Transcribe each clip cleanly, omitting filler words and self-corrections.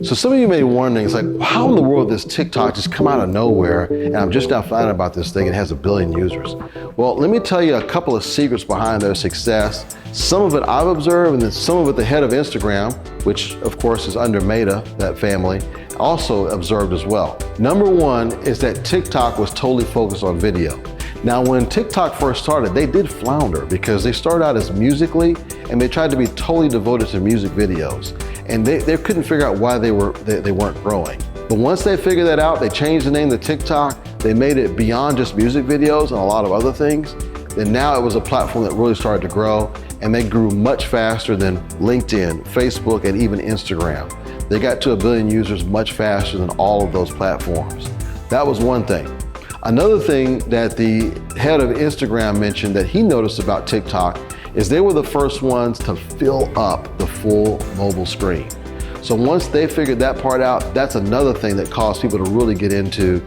So some of you may be wondering, it's like, how in the world does TikTok just come out of nowhere and I'm just now finding out about this thing and it has 1 billion users? Well, let me tell you a couple of secrets behind their success. Some of it I've observed, and then some of it the head of Instagram, which of course is under Meta, that family, also observed as well. Number one is that TikTok was totally focused on video. Now, when TikTok first started, they did flounder because they started out as Musical.ly and they tried to be totally devoted to music videos. And they couldn't figure out why they weren't growing. But once they figured that out, they changed the name to TikTok. They made it beyond just music videos and a lot of other things. And now it was a platform that really started to grow, and they grew much faster than LinkedIn, Facebook, and even Instagram. They got to 1 billion users much faster than all of those platforms. That was one thing. Another thing that the head of Instagram mentioned that he noticed about TikTok is they were the first ones to fill up the full mobile screen. So once they figured that part out, that's another thing that caused people to really get into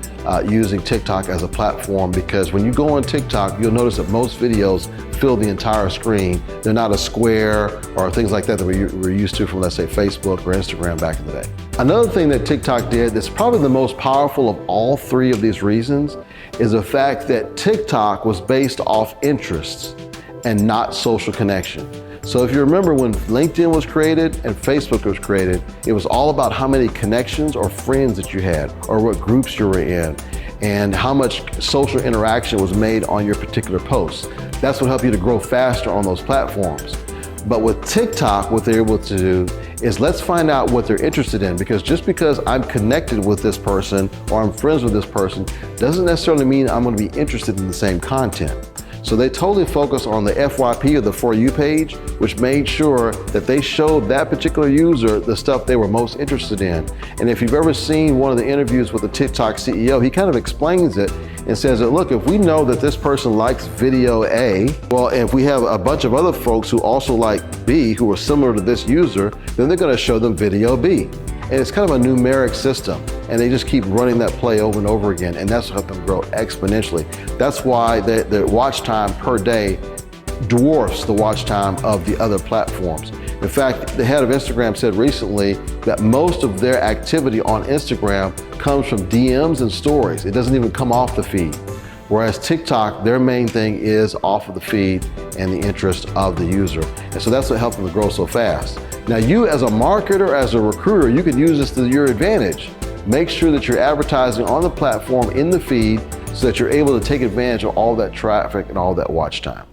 using TikTok as a platform, because when you go on TikTok, you'll notice that most videos fill the entire screen. They're not a square or things like that that we're used to from, let's say, Facebook or Instagram back in the day. Another thing that TikTok did that's probably the most powerful of all three of these reasons is the fact that TikTok was based off interests and not social connection. So if you remember when LinkedIn was created and Facebook was created, it was all about how many connections or friends that you had or what groups you were in and how much social interaction was made on your particular posts. That's what helped you to grow faster on those platforms. But with TikTok, what they're able to do is let's find out what they're interested in, because just because I'm connected with this person or I'm friends with this person doesn't necessarily mean I'm going to be interested in the same content. So they totally focused on the FYP or the For You page, which made sure that they showed that particular user the stuff they were most interested in. And if you've ever seen one of the interviews with the TikTok CEO, he kind of explains it and says that, look, if we know that this person likes video A, well, if we have a bunch of other folks who also like B, who are similar to this user, then they're going to show them video B. And it's kind of a numeric system, and they just keep running that play over and over again, and that's what helped them grow exponentially. That's why the watch time per day dwarfs the watch time of the other platforms. In fact, the head of Instagram said recently that most of their activity on Instagram comes from DMs and stories. It doesn't even come off the feed. Whereas TikTok, their main thing is off of the feed and the interest of the user. And so that's what helped them to grow so fast. Now you as a marketer, as a recruiter, you can use this to your advantage. Make sure that you're advertising on the platform in the feed so that you're able to take advantage of all that traffic and all that watch time.